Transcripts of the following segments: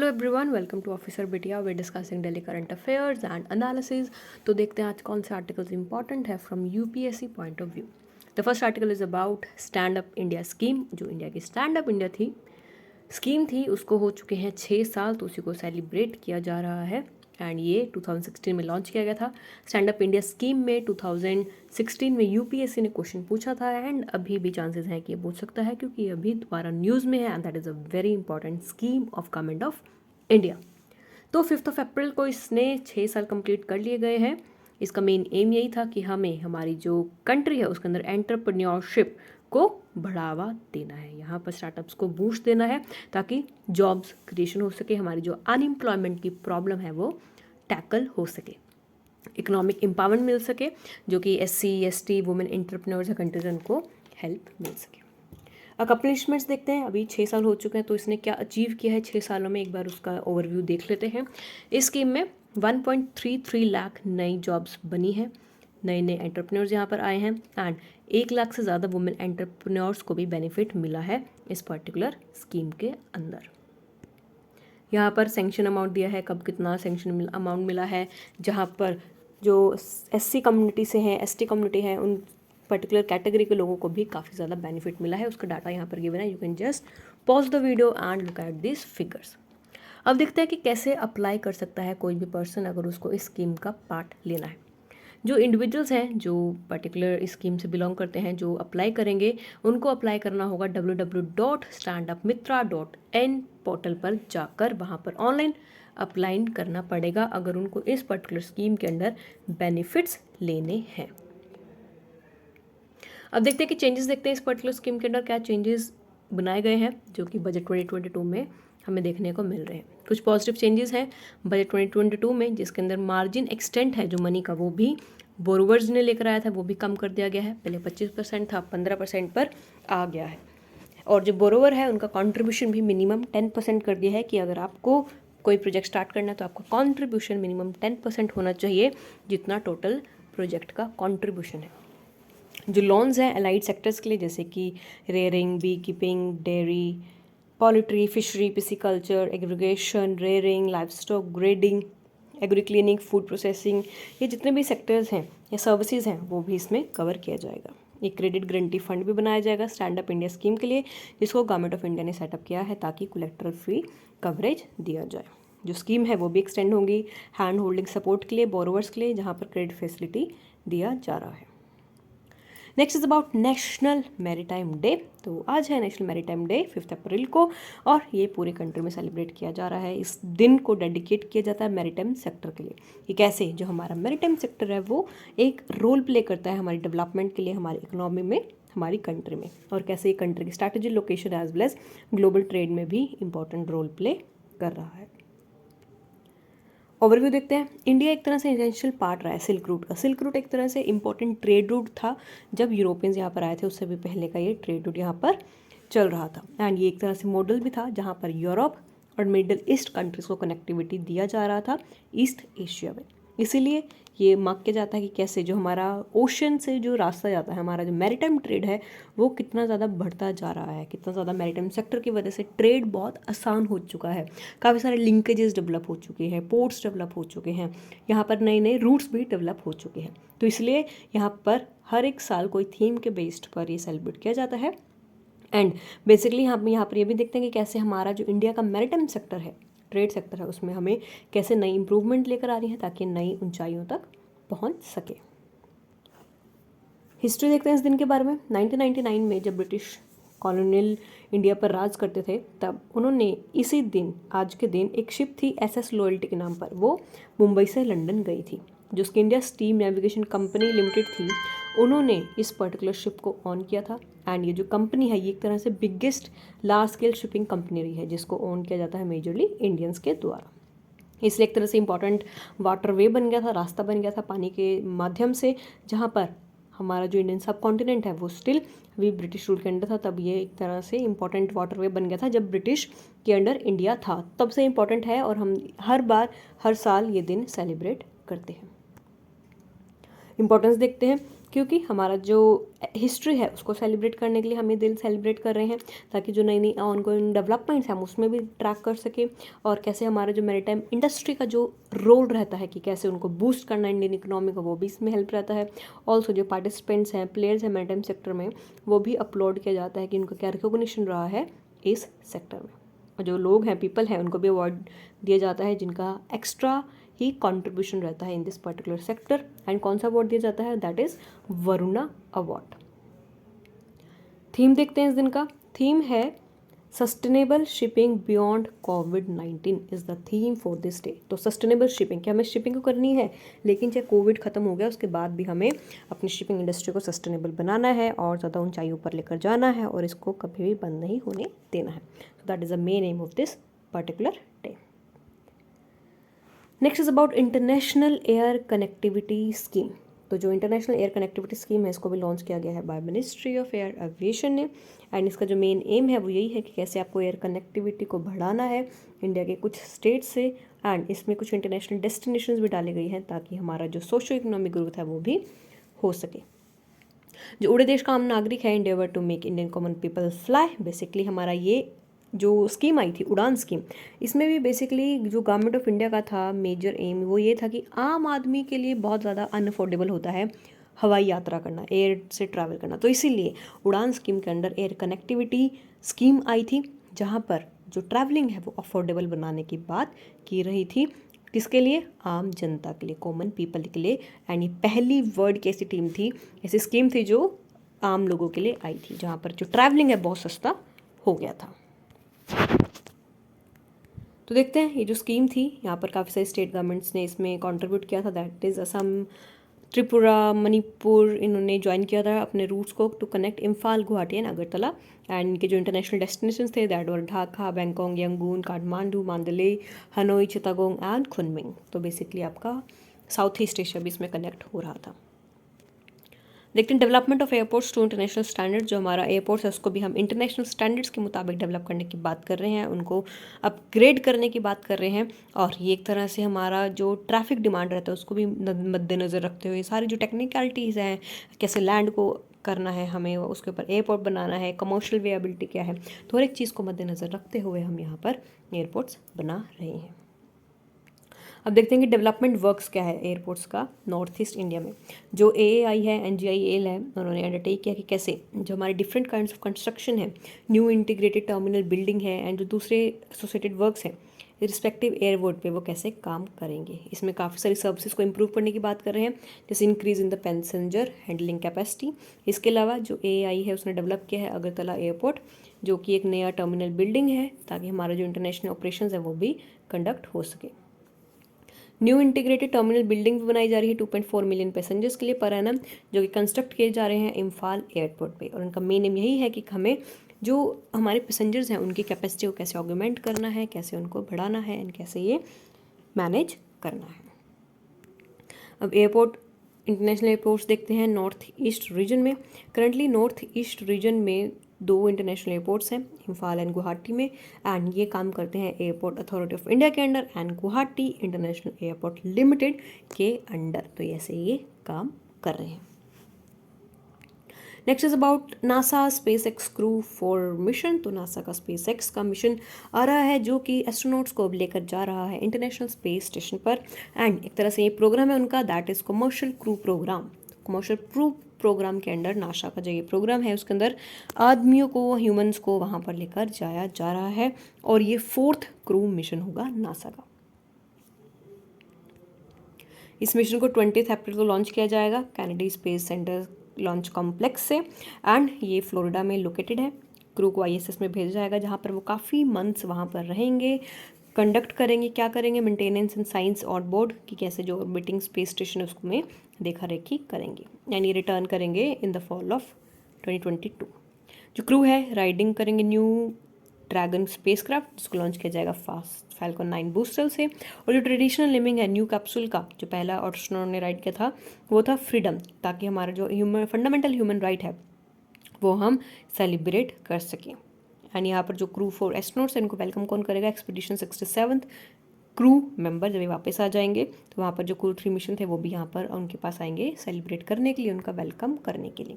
Hello everyone, welcome to officer Bitiya. We discussing daily current affairs and analysis. तो देखते हैं आज कौन से आर्टिकल्स इंपॉर्टेंट है from UPSC point of view. The first article is about stand up India scheme. जो India की stand up India scheme थी उसको हो चुके हैं 6 साल, तो उसी को सेलिब्रेट किया जा रहा है। एंड ये 2016 में लॉन्च किया गया था। स्टैंड अप इंडिया स्कीम में 2016 में यूपीएससी ने क्वेश्चन पूछा था एंड अभी भी चांसेस हैं कि ये पूछ सकता है, क्योंकि ये अभी दोबारा न्यूज़ में है and that is a very important scheme of government of India. तो 5 अप्रैल को इसने 6 साल कंप्लीट कर लिए गए हैं। इसका मेन एम यही था कि हमें हमारी जो कंट्री है उसके अंदर एंटरप्रेन्योरशिप को बढ़ावा देना है, यहाँ पर स्टार्टअप्स को बूस्ट देना है ताकि जॉब्स क्रिएशन हो सके, हमारी जो अनएम्प्लॉयमेंट की प्रॉब्लम है वो टैकल हो सके, इकोनॉमिक एम्पावरमेंट मिल सके, जो कि SC ST वुमेन एंटरप्रेन्योर्स है कंट्रीज, उनको हेल्प मिल सके। अकम्पलिशमेंट्स देखते हैं। अभी 6 साल हो चुके हैं तो इसने क्या अचीव किया है 6 सालों में, एक बार उसका ओवरव्यू देख लेते हैं। इस स्कीम में 1.33 लाख नई जॉब्स बनी है, नए नए एंटरप्रेन्योर्स यहाँ पर आए हैं एंड 1 लाख से ज़्यादा वुमेन एंटरप्रेन्योर्स को भी बेनिफिट मिला है इस पर्टिकुलर स्कीम के अंदर। यहाँ पर सेंक्शन अमाउंट दिया है, कब कितना सेंक्शन अमाउंट मिला है, जहाँ पर जो SC कम्युनिटी से हैं, ST कम्युनिटी है, उन पर्टिकुलर कैटेगरी के लोगों को भी काफ़ी ज़्यादा बेनिफिट मिला है। उसका डाटा यहाँ पर गिवन है, you can just pause the video and look at this figures. अब देखते हैं कि कैसे अप्लाई कर सकता है कोई भी पर्सन अगर उसको इस स्कीम का पार्ट लेना है। जो इंडिविजुअल्स हैं जो पर्टिकुलर इस स्कीम से बिलोंग करते हैं, जो अप्लाई करेंगे, उनको अप्लाई करना होगा www.standupmitra.in पोर्टल पर जाकर, वहाँ पर ऑनलाइन अप्लाई करना पड़ेगा अगर उनको इस पर्टिकुलर स्कीम के अंदर बेनिफिट्स लेने हैं। अब देखते हैं कि चेंजेस देखते हैं इस पर्टिकुलर स्कीम के अंदर क्या चेंजेस बनाए गए हैं, जो कि बजट 2022 में हमें देखने को मिल रहे हैं। कुछ पॉजिटिव चेंजेस हैं बजट 2022 में, जिसके अंदर मार्जिन एक्सटेंट है जो मनी का, वो भी बोरोवर्स ने लेकर आया था, वो भी कम कर दिया गया है। पहले 25% था, 15% पर आ गया है। और जो बोरोवर है उनका कॉन्ट्रीब्यूशन भी मिनिमम 10% कर दिया है कि अगर आपको कोई प्रोजेक्ट स्टार्ट करना है तो आपका कॉन्ट्रीब्यूशन मिनिमम 10% होना चाहिए, जितना टोटल प्रोजेक्ट का कॉन्ट्रीब्यूशन है। जो लोन्स हैं एलाइड सेक्टर्स के लिए, जैसे कि rearing, bee keeping, dairy, poultry, fishery, pisciculture, aggregation, rearing, livestock, grading, agri cleaning, food processing, ये जितने भी सेक्टर्स हैं या सर्विसेज हैं वो भी इसमें कवर किया जाएगा। एक क्रेडिट गारंटी फंड भी बनाया जाएगा स्टैंड अप इंडिया स्कीम के लिए, जिसको गवर्नमेंट ऑफ इंडिया ने सेटअप किया है ताकि कोलेक्टरल फ्री कवरेज दिया जाए। जो स्कीम है वो भी एक्सटेंड होंगी हैंड होल्डिंग सपोर्ट के लिए, बोरोवर्स के लिए, जहाँ पर क्रेडिट फैसिलिटी दिया जा रहा है। Next is about national maritime day. तो आज है नेशनल मैरीटाइम डे 5 अप्रैल को, और ये पूरे कंट्री में सेलिब्रेट किया जा रहा है। इस दिन को डेडिकेट किया जाता है मैरीटाइम सेक्टर के लिए, कि कैसे जो हमारा मैरीटाइम सेक्टर है वो एक रोल प्ले करता है हमारी डेवलपमेंट के लिए, हमारी इकोनॉमी में, हमारी कंट्री में, और कैसे ये कंट्री की strategy, location as well as global trade में भी इंपॉर्टेंट रोल प्ले कर रहा है। ओवरव्यू देखते हैं। इंडिया एक तरह से एसेंशियल पार्ट रहा है सिल्क रूट का। सिल्क रूट एक तरह से इंपॉर्टेंट ट्रेड रूट था जब यूरोपियंस यहाँ पर आए थे, उससे भी पहले का ये ट्रेड रूट यहाँ पर चल रहा था। एंड ये एक तरह से मॉडल भी था जहाँ पर यूरोप और मिडल ईस्ट कंट्रीज़ को कनेक्टिविटी दिया जा रहा था ईस्ट एशिया में। इसीलिए ये मार्क किया जाता है कि कैसे जो हमारा ओशन से जो रास्ता जाता है, हमारा जो मैरीटाइम ट्रेड है वो कितना ज़्यादा बढ़ता जा रहा है, कितना ज़्यादा मैरीटाइम सेक्टर की वजह से ट्रेड बहुत आसान हो चुका है, काफ़ी सारे लिंकेजेस डेवलप हो चुके हैं, पोर्ट्स डेवलप हो चुके हैं, यहाँ पर नए नए रूट्स भी डेवलप हो चुके हैं। तो इसलिए यहाँ पर हर एक साल कोई थीम के बेस्ड पर ये सेलिब्रेट किया जाता है। एंड बेसिकली हम यहाँ पर ये भी देखते हैं कि कैसे हमारा जो इंडिया का मैरीटाइम सेक्टर है, ट्रेड सेक्टर है, उसमें हमें कैसे नई इंप्रूवमेंट लेकर आ रही है ताकि नई ऊंचाइयों तक पहुंच सके। हिस्ट्री देखते हैं इस दिन के बारे में। 1999 में जब ब्रिटिश कॉलोनियल इंडिया पर राज करते थे, तब उन्होंने इसी दिन, आज के दिन, एक शिप थी SS लॉयल्टी के नाम पर, वो मुंबई से लंदन गई थी। जो उसकी India steam navigation company limited थी, उन्होंने इस पर्टिकुलर शिप को ऑन किया था। एंड ये जो कंपनी है ये एक तरह से biggest large scale shipping company रही है, जिसको ओन किया जाता है मेजरली इंडियंस के द्वारा। इसलिए एक तरह से इंपॉर्टेंट वाटर वे बन गया था, रास्ता बन गया था पानी के माध्यम से, जहाँ पर हमारा जो इंडियन सब कॉन्टिनेंट है वो स्टिल अभी ब्रिटिश रूल के अंडर था। तब ये एक तरह से इंपॉर्टेंट वाटर वे बन गया था जब ब्रिटिश के अंडर इंडिया था, तब से इंपॉर्टेंट है और हम हर साल ये दिन सेलिब्रेट करते हैं। इंपॉर्टेंस देखते हैं क्योंकि हमारा जो हिस्ट्री है उसको सेलिब्रेट करने के लिए हम ये दिन सेलिब्रेट कर रहे हैं, ताकि जो नई नई ऑनगोइंग डेवलपमेंट्स हैं हम उसमें भी ट्रैक कर सके, और कैसे हमारा जो मैरीटाइम इंडस्ट्री का जो रोल रहता है कि कैसे उनको बूस्ट करना इंडियन इकोनॉमी को, वो भी इसमें हेल्प रहता है। ऑल्सो जो पार्टिसिपेंट्स हैं, प्लेयर्स हैं मैरीटाइम सेक्टर में, वो भी अपलोड किया जाता है कि उनका क्या रिकॉग्निशन रहा है इस सेक्टर में। और जो लोग हैं, पीपल हैं, उनको भी अवार्ड दिया जाता है जिनका एक्स्ट्रा ही कंट्रीब्यूशन रहता है in this particular sector. And कौन सा अवार्ड दिया जाता है, that is Varuna award. Theme देखते हैं इस दिन का। थीम है sustainable shipping beyond covid is the theme for this day. तो सस्टेनेबल शिपिंग, क्या हमें शिपिंग को करनी है, लेकिन चाहे कोविड खत्म हो गया उसके बाद भी हमें अपनी शिपिंग इंडस्ट्री को सस्टेनेबल बनाना है और ज़्यादा ऊंचाइयों पर लेकर जाना है और इसको कभी भी बंद नहीं होने देना है। So that is the main M of this particular day. Next is about international air connectivity scheme. तो जो इंटरनेशनल एयर कनेक्टिविटी स्कीम है इसको भी लॉन्च किया गया है by ministry of air aviation ने। एंड इसका जो मेन एम है वो यही है कि कैसे आपको एयर कनेक्टिविटी को बढ़ाना है इंडिया के कुछ स्टेट से। एंड इसमें कुछ इंटरनेशनल डेस्टिनेशंस भी डाली गई हैं ताकि हमारा जो सोशो इकोनॉमिक ग्रोथ है वो भी हो सके। जो उड़े देश का आम नागरिक है, endeavour to make Indian common people fly, basically हमारा ये जो स्कीम आई थी उड़ान स्कीम, इसमें भी बेसिकली जो गवर्नमेंट ऑफ इंडिया का था मेजर एम वो ये था कि आम आदमी के लिए बहुत ज़्यादा अनअफोर्डेबल होता है हवाई यात्रा करना, एयर से ट्रैवल करना। तो इसीलिए उड़ान स्कीम के अंडर एयर कनेक्टिविटी स्कीम आई थी, जहाँ पर जो ट्रैवलिंग है वो अफोर्डेबल बनाने की बात की रही थी। किसके लिए, आम जनता के लिए, कॉमन पीपल के लिए। एंड ये पहली वर्ल्ड की ऐसी टीम थी, ऐसी स्कीम थी जो आम लोगों के लिए आई थी, जहाँ पर जो ट्रैवलिंग है बहुत सस्ता हो गया था। तो देखते हैं ये जो स्कीम थी, यहाँ पर काफ़ी सारे स्टेट गवर्नमेंट्स ने इसमें कंट्रीब्यूट किया था, दैट इज़ असम, त्रिपुरा, मणिपुर, इन्होंने ज्वाइन किया था अपने रूट्स को to connect Imphal, Guwahati and Agartala. And इनके जो इंटरनेशनल डेस्टिनेशंस थे that were Dhaka, Bangkok, Yangon, Kathmandu, Mandalay, Hanoi, Chittagong and Kunming. तो बेसिकली आपका साउथ ईस्ट एशिया भी इसमें कनेक्ट हो रहा था। देखते हैं development of airports to international standard. जो हमारा एयरपोर्ट्स है उसको भी हम इंटरनेशनल स्टैंडर्ड्स के मुताबिक डेवलप करने की बात कर रहे हैं, उनको अपग्रेड करने की बात कर रहे हैं। और ये एक तरह से हमारा जो ट्रैफिक डिमांड रहता है उसको भी मद्देनज़र रखते हुए सारी जो टेक्निकलिटीज़ हैं, कैसे लैंड को करना है हमें, उसके ऊपर एयरपोर्ट बनाना है, कमर्शियल वेएबिलिटी क्या है, तो हर एक चीज़ को मद्देनज़र रखते हुए हम यहाँ पर एयरपोर्ट्स बना रहे हैं। अब देखते हैं कि डेवलपमेंट वर्क्स क्या है एयरपोर्ट्स का नॉर्थ ईस्ट इंडिया में। जो AAI है, NGIAL है, उन्होंने अंडरटेक किया कि कैसे जो हमारे डिफरेंट काइंड्स ऑफ कंस्ट्रक्शन है, न्यू इंटीग्रेटेड टर्मिनल बिल्डिंग है एंड जो दूसरे एसोसिएटेड वर्क्स हैं रिस्पेक्टिव एयरपोर्ट पे वो कैसे काम करेंगे। इसमें काफ़ी सारी सर्विसेज को इम्प्रूव करने की बात कर रहे हैं, जैसे increase in the passenger handling capacity. इसके अलावा जो AAI है उसने डेवलप किया है अगरतला एयरपोर्ट, जो कि एक नया टर्मिनल बिल्डिंग है ताकि हमारा जो इंटरनेशनल ऑपरेशंस है वो भी कंडक्ट हो सके। न्यू इंटीग्रेटेड टर्मिनल बिल्डिंग भी बनाई जा रही है 2.4 मिलियन पैसेंजर्स के लिए पर एनम, जो कि कंस्ट्रक्ट किए जा रहे हैं इम्फाल एयरपोर्ट पे। और उनका मेन एम यही है कि हमें जो हमारे पैसेंजर्स हैं उनकी कैपेसिटी को कैसे ऑगमेंट करना है, कैसे उनको बढ़ाना है एंड कैसे ये मैनेज करना है। अब एयरपोर्ट, इंटरनेशनल एयरपोर्ट्स देखते हैं नॉर्थ ईस्ट रीजन में। करंटली नॉर्थ ईस्ट रीजन में 2 इंटरनेशनल एयरपोर्ट्स हैं, इम्फाल एंड गुवाहाटी में। एंड ये काम करते हैं एयरपोर्ट अथॉरिटी ऑफ इंडिया के under and Guwahati international airport limited के अंडर। तो ऐसे ये काम कर रहे हैं। Next is about NASA space x crew for mission. तो नासा का स्पेस एक्स का मिशन आ रहा है जो कि एस्ट्रोनॉट्स को अब लेकर जा रहा है इंटरनेशनल स्पेस स्टेशन पर। एंड एक तरह से ये प्रोग्राम है उनका, that is commercial crew programme. Commercial crew programme के अंडर नासा का जो ये प्रोग्राम है उसके अंदर आदमियों को, ह्यूमंस को वहाँ पर लेकर जाया जा रहा है और ये 4th क्रू मिशन होगा नासा का। इस मिशन को 20 अप्रैल को लॉन्च किया जाएगा Kennedy space centre launch complex से। एंड ये फ्लोरिडा में लोकेटेड है। क्रू को ISS में भेजा जाएगा जहाँ पर वो काफ़ी मंथ्स वहाँ पर रहेंगे, कंडक्ट करेंगे, क्या करेंगे, maintenance and science on board कि कैसे जो ऑर्बिटिंग स्पेस स्टेशन है उसको में देखा रेखी करेंगे। यानी रिटर्न करेंगे इन द फॉल ऑफ 2022। जो क्रू है राइडिंग करेंगे न्यू ड्रैगन स्पेसक्राफ्ट जिसको लॉन्च किया जाएगा फास्ट फैल्कन 9 बूस्टर से। और जो ट्रेडिशनल लिमिंग है न्यू कैप्सूल का, जो पहला एस्ट्रोनॉट ने राइड किया था वो था फ्रीडम, ताकि हमारा जो फंडामेंटल ह्यूमन राइट है वो हम सेलिब्रेट कर सकें। एंड यहाँ पर जो क्रू 4 एस्ट्रोनॉट्स हैं इनको वेलकम कौन करेगा, एक्सपीडिशन 67 क्रू मेंबर जब ये वापस आ जाएंगे तो वहाँ पर जो क्रू 3 मिशन थे वो भी यहाँ पर उनके पास आएंगे सेलिब्रेट करने के लिए, उनका वेलकम करने के लिए।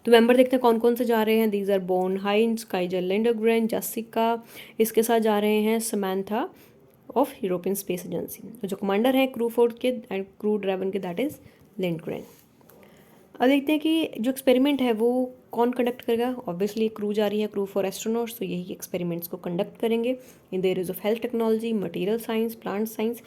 तो मेंबर देखते हैं कौन कौन से जा रहे हैं। दीज आर बोर्न हाइंस, काइजल लिंडरग्रेन, जसिका, इसके साथ जा रहे हैं Samantha of European space agency. तो जो कमांडर हैं क्रू 4 के एंड क्रू 11 के, दैट इज़ लिंडग्रेन। अब देखते हैं कि जो एक्सपेरिमेंट है वो कौन कंडक्ट करेगा। ऑब्वियसली क्रू जा रही है, क्रू 4 एस्ट्रोनॉट्स, तो यही एक्सपेरिमेंट्स को कंडक्ट करेंगे in the areas of health technology, material science, plant science,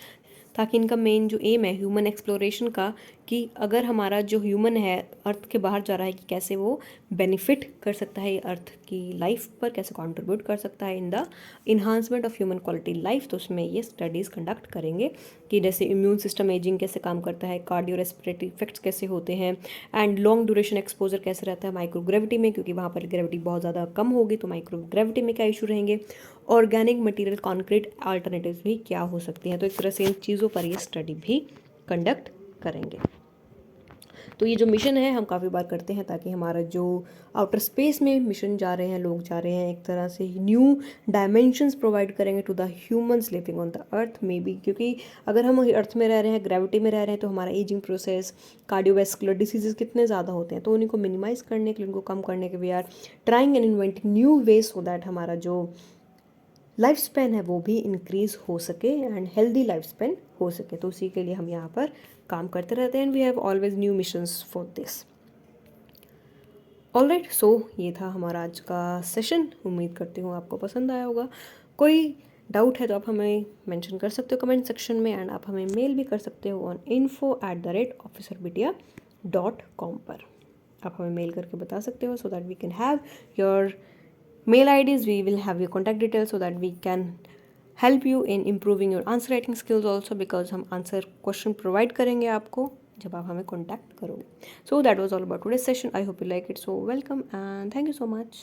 ताकि इनका मेन जो एम है ह्यूमन एक्सप्लोरेशन का, कि अगर हमारा जो ह्यूमन है अर्थ के बाहर जा रहा है कि कैसे वो बेनिफिट कर सकता है अर्थ की लाइफ पर, कैसे कंट्रीब्यूट कर सकता है in the enhancement of human quality life. तो उसमें ये स्टडीज़ कंडक्ट करेंगे कि जैसे इम्यून सिस्टम एजिंग कैसे काम करता है, कार्डियो रेस्पिरेटरी इफेक्ट्स कैसे होते हैं, एंड लॉन्ग ड्यूरेशन एक्सपोजर कैसे रहता है माइक्रोग्रेविटी में, क्योंकि वहाँ पर ग्रेविटी बहुत ज़्यादा कम होगी तो माइक्रोग्रेविटी में क्या इशू रहेंगे, ऑर्गेनिक मटेरियल कॉन्क्रीट अल्टरनेटिव्स भी क्या हो सकती हैं। तो एक तरह से इन चीज़ों पर ये स्टडी भी कंडक्ट करेंगे। तो ये जो मिशन है हम काफ़ी बार करते हैं ताकि हमारा जो आउटर स्पेस में मिशन जा रहे हैं, लोग जा रहे हैं, एक तरह से न्यू डायमेंशंस प्रोवाइड करेंगे to the humans living on the earth में भी, क्योंकि अगर हम अर्थ में रह रहे हैं, ग्रेविटी में रह रहे हैं, तो हमारा एजिंग प्रोसेस, कार्डियोवैस्कुलर डिसीजेज कितने ज़्यादा होते हैं। तो उन्हीं को मिनिमाइज़ करने के लिए, उनको कम करने के we are trying and inventing new ways so that हमारा जो लाइफ स्पैन है वो भी इंक्रीज़ हो सके एंड हेल्दी लाइफ स्पैन हो सके। तो उसी के लिए हम यहाँ पर काम करते रहते हैं and we have always new missions for this. Alright, so ये था हमारा आज का सेशन। उम्मीद करती हूँ आपको पसंद आया होगा। कोई डाउट है तो आप हमें मेंशन कर सकते हो कमेंट सेक्शन में, एंड आप हमें मेल भी कर सकते हो ऑन info@officerbitia.com पर। आप हमें मेल करके बता सकते हो so that we can have your mail IDs, we will have your contact details so that we can help you in improving your answer writing skills also, because हम answer question provide करेंगे आपको जब आप हमें contact करोगे। So that was all about today's session. I hope you like it. So welcome and thank you so much.